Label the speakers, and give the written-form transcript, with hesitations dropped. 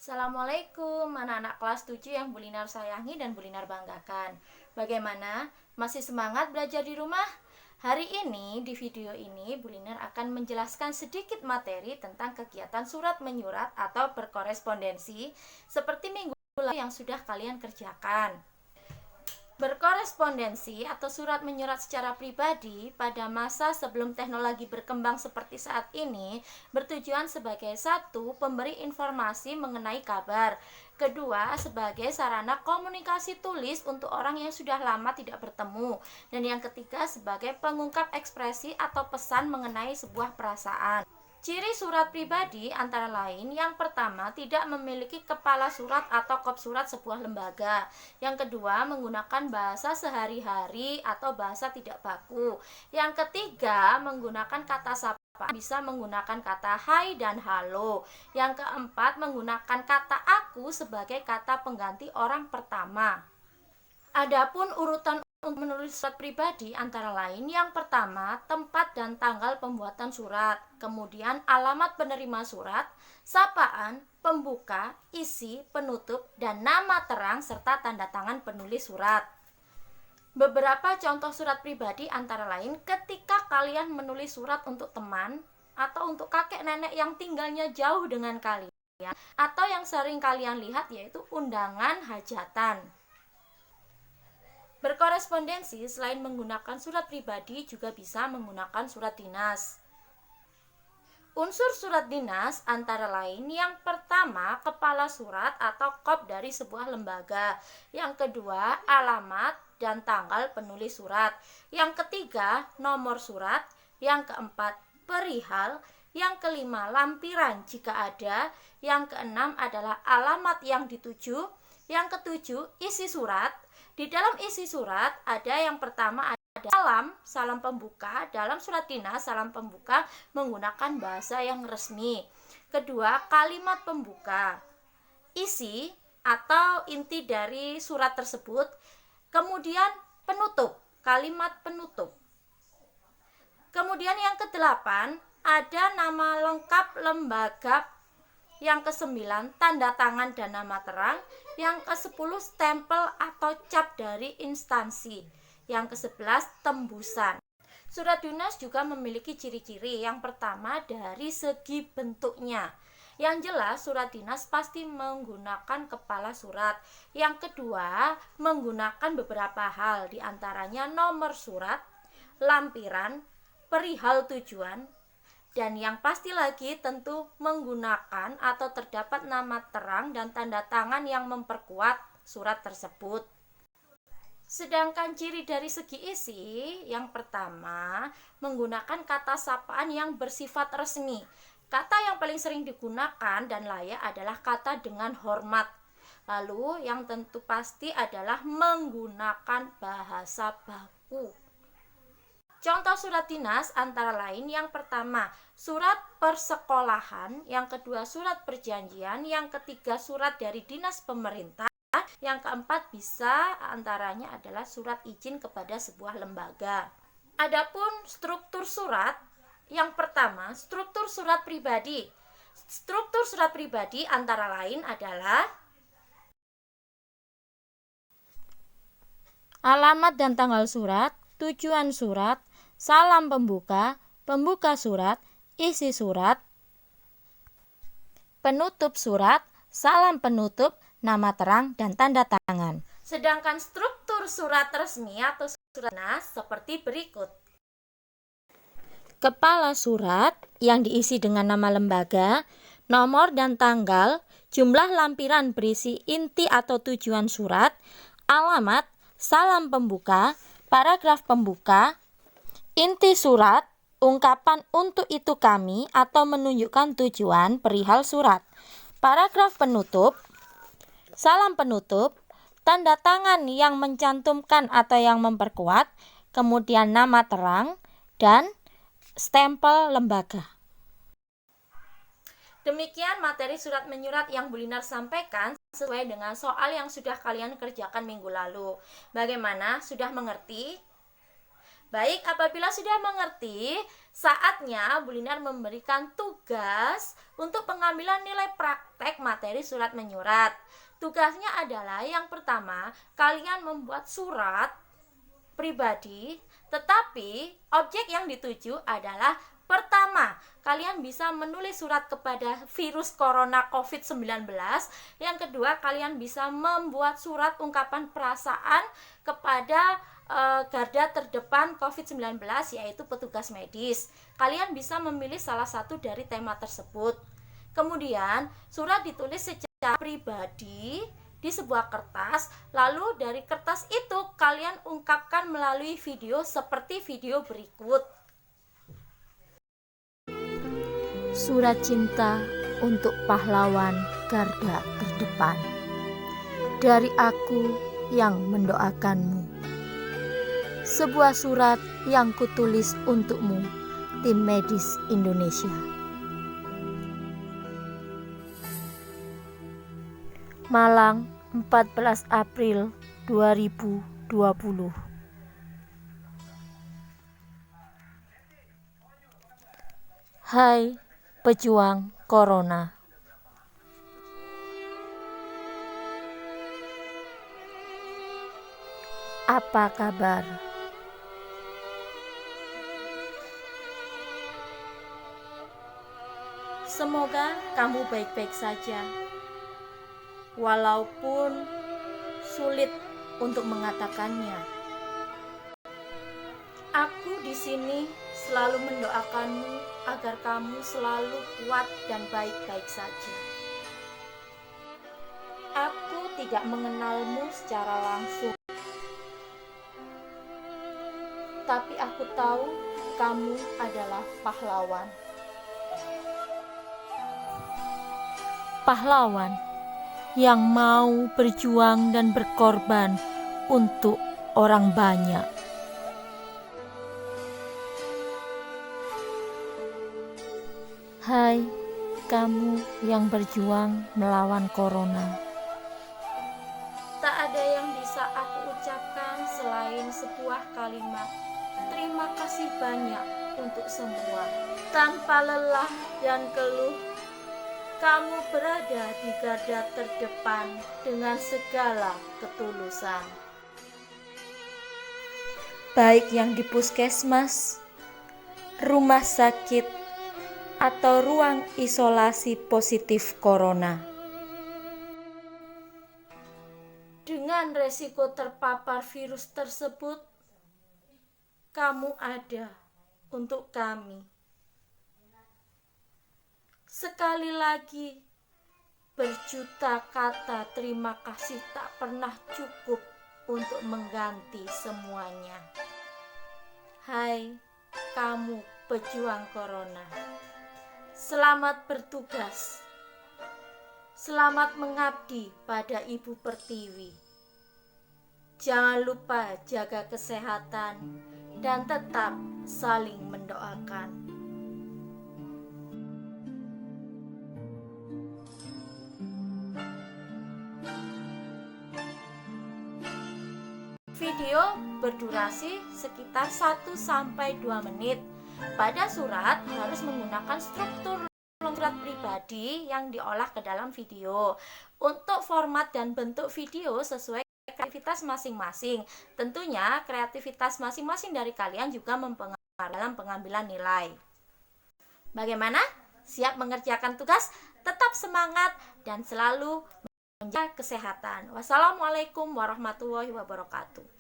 Speaker 1: Assalamualaikum anak-anak kelas 7 yang Bu Linar sayangi dan Bu Linar banggakan. Bagaimana? Masih semangat belajar di rumah? Hari ini di video ini Bu Linar akan menjelaskan sedikit materi tentang kegiatan surat menyurat atau berkorespondensi seperti minggu lalu yang sudah kalian kerjakan. Berkorespondensi atau surat menyurat secara pribadi pada masa sebelum teknologi berkembang seperti saat ini bertujuan sebagai satu, pemberi informasi mengenai kabar, kedua, sebagai sarana komunikasi tulis untuk orang yang sudah lama tidak bertemu, dan yang ketiga sebagai pengungkap ekspresi atau pesan mengenai sebuah perasaan. Ciri surat pribadi antara lain, yang pertama, tidak memiliki kepala surat atau kop surat sebuah lembaga. Yang kedua, menggunakan bahasa sehari-hari atau bahasa tidak baku. Yang ketiga, menggunakan kata sapa, bisa menggunakan kata hai dan halo. Yang keempat, menggunakan kata aku sebagai kata pengganti orang pertama. Adapun urutan untuk menulis surat pribadi antara lain, yang pertama, tempat dan tanggal pembuatan surat, kemudian alamat penerima surat, sapaan, pembuka, isi, penutup, dan nama terang serta tanda tangan penulis surat. Beberapa contoh surat pribadi antara lain, ketika kalian menulis surat untuk teman atau untuk kakek nenek yang tinggalnya jauh dengan kalian, atau yang sering kalian lihat yaitu undangan hajatan. Berkorespondensi selain menggunakan surat pribadi juga bisa menggunakan surat dinas. Unsur surat dinas antara lain, yang pertama, kepala surat atau kop dari sebuah lembaga. Yang kedua, alamat dan tanggal penulis surat. Yang ketiga, nomor surat. Yang keempat, perihal. Yang kelima, lampiran jika ada. Yang keenam adalah alamat yang dituju. Yang ketujuh, isi surat. Di dalam isi surat ada yang pertama ada salam pembuka. Dalam surat dinas, salam pembuka menggunakan bahasa yang resmi. Kedua, kalimat pembuka, isi atau inti dari surat tersebut. Kemudian penutup, kalimat penutup. Kemudian yang kedelapan, ada nama lengkap lembaga. Yang ke-9, tanda tangan dan nama terang. Yang ke-10, stempel atau cap dari instansi. Yang ke-11, tembusan. Surat dinas juga memiliki ciri-ciri. Yang pertama, dari segi bentuknya. Yang jelas, surat dinas pasti menggunakan kepala surat. Yang kedua, menggunakan beberapa hal, diantaranya nomor surat, lampiran, perihal tujuan, dan yang pasti lagi tentu menggunakan atau terdapat nama terang dan tanda tangan yang memperkuat surat tersebut. Sedangkan ciri dari segi isi, yang pertama, menggunakan kata sapaan yang bersifat resmi. Kata yang paling sering digunakan dan layak adalah kata dengan hormat. Lalu yang tentu pasti adalah menggunakan bahasa baku. Contoh surat dinas antara lain, yang pertama, surat persekolahan, yang kedua, surat perjanjian, yang ketiga, surat dari dinas pemerintah, yang keempat bisa antaranya adalah surat izin kepada sebuah lembaga. Adapun struktur surat, yang pertama, struktur surat pribadi. Struktur surat pribadi antara lain adalah alamat dan tanggal surat, tujuan surat, salam pembuka, pembuka surat, isi surat, penutup surat, salam penutup, nama terang, dan tanda tangan. Sedangkan struktur surat resmi atau surat dinas seperti berikut. Kepala surat yang diisi dengan nama lembaga, nomor dan tanggal, jumlah lampiran berisi inti atau tujuan surat, alamat, salam pembuka, paragraf pembuka, inti surat, ungkapan untuk itu kami atau menunjukkan tujuan perihal surat, paragraf penutup, salam penutup, tanda tangan yang mencantumkan atau yang memperkuat, kemudian nama terang, dan stempel lembaga. Demikian materi surat menyurat yang Bu Linar sampaikan sesuai dengan soal yang sudah kalian kerjakan minggu lalu. Bagaimana? Sudah mengerti? Baik, apabila sudah mengerti, saatnya Bu Linar memberikan tugas untuk pengambilan nilai praktek materi surat menyurat. Tugasnya adalah yang pertama, kalian membuat surat pribadi, tetapi objek yang dituju adalah pertama, kalian bisa menulis surat kepada virus corona COVID-19. Yang kedua, kalian bisa membuat surat ungkapan perasaan kepada garda terdepan COVID-19, yaitu petugas medis. Kalian bisa memilih salah satu dari tema tersebut. Kemudian, surat ditulis secara pribadi di sebuah kertas, lalu dari kertas itu kalian ungkapkan melalui video seperti video berikut.
Speaker 2: Surat cinta untuk pahlawan garda terdepan. Dari aku yang mendoakanmu. Sebuah surat yang kutulis untukmu, tim medis Indonesia. Malang, 14 April 2020. Hai, pejuang Corona. Apa kabar?
Speaker 1: Semoga kamu baik-baik saja. Walaupun sulit untuk mengatakannya. Aku di sini selalu mendoakanmu agar kamu selalu kuat dan baik-baik saja. Aku tidak mengenalmu secara langsung, tapi aku tahu kamu adalah pahlawan.
Speaker 2: Pahlawan yang mau berjuang dan berkorban untuk orang banyak. Hai, kamu yang berjuang melawan corona.
Speaker 1: Tak ada yang bisa aku ucapkan selain sebuah kalimat. Terima kasih banyak untuk semua. Tanpa lelah dan keluh, kamu berada di garda terdepan dengan segala ketulusan. Baik yang di puskesmas, rumah sakit, atau ruang isolasi positif corona. Dengan resiko terpapar virus tersebut, kamu ada untuk kami. Sekali lagi, berjuta kata terima kasih tak pernah cukup untuk mengganti semuanya. Hai, kamu pejuang corona. Selamat bertugas. Selamat mengabdi pada Ibu Pertiwi. Jangan lupa jaga kesehatan dan tetap saling mendoakan. Video berdurasi sekitar 1-2 menit. Pada surat harus menggunakan struktur surat pribadi yang diolah ke dalam video. Untuk format dan bentuk video sesuai kreativitas masing-masing. Tentunya kreativitas masing-masing dari kalian juga mempengaruhi dalam pengambilan nilai. Bagaimana? Siap mengerjakan tugas? Tetap semangat dan selalu menjaga kesehatan. Wassalamualaikum warahmatullahi wabarakatuh.